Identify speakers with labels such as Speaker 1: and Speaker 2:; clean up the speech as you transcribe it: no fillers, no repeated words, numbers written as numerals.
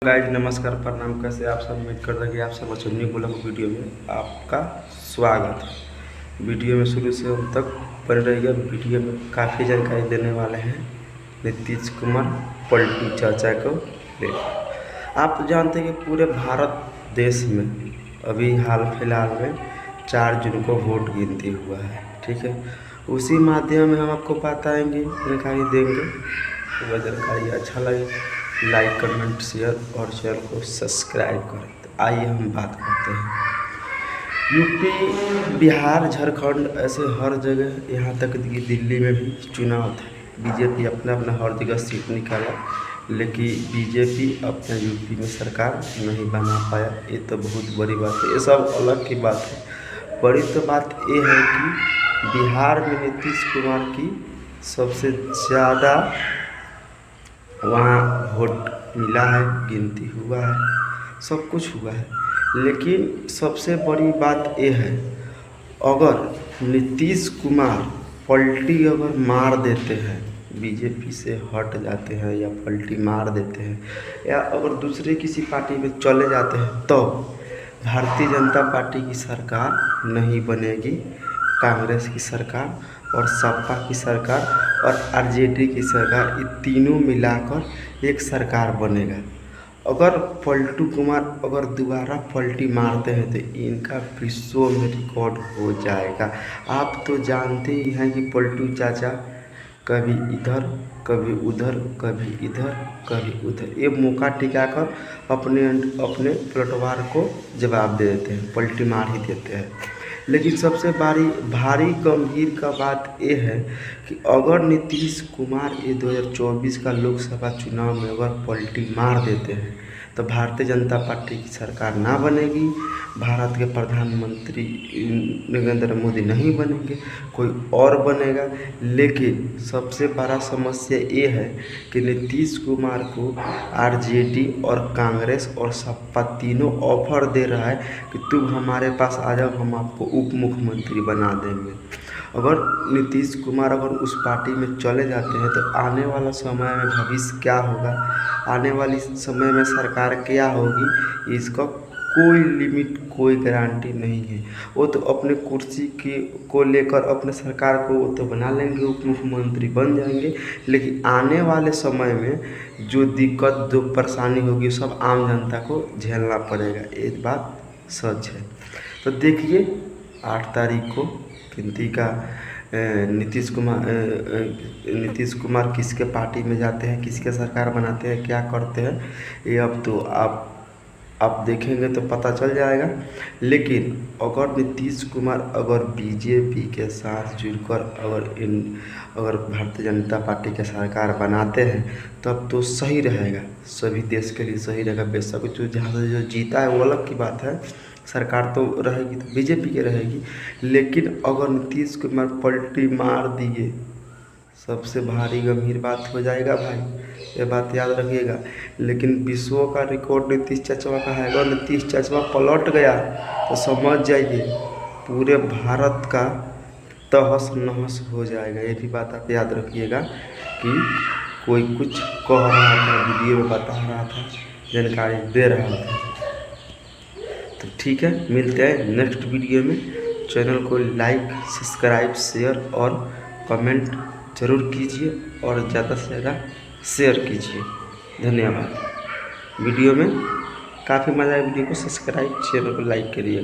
Speaker 1: Guys नमस्कार प्रणाम। कैसे आप सब? उम्मीद करता कि आप सब अच्छे न्यू ब्लॉग वीडियो में आपका स्वागत है। वीडियो में शुरू से अंत तक बने रहिएगा। वीडियो में काफ़ी जानकारी देने वाले हैं नीतीश कुमार पलटू चाचा को लेकर। आप तो जानते हैं कि पूरे भारत देश में अभी हाल फिलहाल में 4 जून को वोट गिनती हुआ है, ठीक है। उसी माध्यम में हम आपको बताएंगे, जानकारी देंगे। अगर जानकारी अच्छा लगे लाइक कमेंट शेयर और चैनल को सब्सक्राइब करें। तो आइए हम बात करते हैं यूपी, बिहार, झारखंड, ऐसे हर जगह, यहाँ तक कि दिल्ली में भी चुनाव था। बीजेपी अपना अपना हर जगह सीट निकाला, लेकिन बीजेपी अपने यूपी में सरकार नहीं बना पाया। ये तो बहुत बड़ी बात है, ये सब अलग की बात है। बड़ी तो बात ये है कि बिहार में नीतीश कुमार की सबसे ज़्यादा वहाँ वोट मिला है, गिनती हुआ है, सब कुछ हुआ है। लेकिन सबसे बड़ी बात यह है, अगर नीतीश कुमार पलटी अगर मार देते हैं, बीजेपी से हट जाते हैं या पलटी मार देते हैं, या अगर दूसरे किसी पार्टी में चले जाते हैं, तो भारतीय जनता पार्टी की सरकार नहीं बनेगी। कांग्रेस की सरकार और सपा की सरकार और आरजेडी की सरकार, ये तीनों मिलाकर एक सरकार बनेगा। अगर पलटू कुमार अगर दोबारा पलटी मारते हैं तो इनका विश्व में रिकॉर्ड हो जाएगा। आप तो जानते ही हैं कि पलटू चाचा कभी इधर कभी उधर, कभी इधर कभी उधर, ये मौका टिकाकर अपने अपने पलटवार को जवाब दे देते हैं, पलटी मार ही देते हैं। लेकिन सबसे भारी गंभीर का बात यह है कि अगर नीतीश कुमार ये 2024 का लोकसभा चुनाव में अगर पलटी मार देते हैं तो भारतीय जनता पार्टी की सरकार ना बनेगी, भारत के प्रधानमंत्री नरेंद्र मोदी नहीं बनेंगे, कोई और बनेगा। लेकिन सबसे बड़ा समस्या ये है कि नीतीश कुमार को आरजेडी और कांग्रेस और सपा तीनों ऑफर दे रहा है कि तुम हमारे पास आ जाओ, हम आपको उप मुख्यमंत्री बना देंगे। अगर नीतीश कुमार अगर उस पार्टी में चले जाते हैं तो आने वाला समय में भविष्य क्या होगा, आने वाली समय में सरकार क्या होगी, इसका कोई लिमिट, कोई गारंटी नहीं है। वो तो अपने कुर्सी को लेकर अपने सरकार को वो तो बना लेंगे, उप मुख्यमंत्री बन जाएंगे, लेकिन आने वाले समय में जो दिक्कत जो परेशानी होगी सब आम जनता को झेलना पड़ेगा। एक बात सच है। तो देखिए 8 तारीख को गिनती का नीतीश कुमार किसके पार्टी में जाते हैं, किसके सरकार बनाते हैं, क्या करते हैं, ये अब तो आप देखेंगे तो पता चल जाएगा। लेकिन अगर नीतीश कुमार अगर बीजेपी के साथ जुड़कर अगर भारतीय जनता पार्टी के सरकार बनाते हैं तब तो सही रहेगा, सभी देश के लिए सही रहेगा। बेशक जो जहाँ से जो जीता है वो अलग की बात है, सरकार तो रहेगी तो बीजेपी की रहेगी। लेकिन अगर नीतीश कुमार पलटी मार दिए, सबसे भारी गंभीर बात हो जाएगा भाई, ये बात याद रखिएगा। लेकिन विश्व का रिकॉर्ड नीतीश चाचा का है। अगर नीतीश चाचा पलट गया तो समझ जाइए पूरे भारत का तहस नहस हो जाएगा। ये भी बात आप याद रखिएगा कि कोई कुछ कह रहा था, वीडियो में बता रहा था, जानकारी दे रहा था। तो ठीक है, मिलते हैं नेक्स्ट वीडियो में। चैनल को लाइक सब्सक्राइब शेयर और कमेंट ज़रूर कीजिए और ज़्यादा से ज़्यादा शेयर कीजिए। धन्यवाद। वीडियो में काफ़ी मज़ा आया, वीडियो को सब्सक्राइब चैनल को लाइक करिए।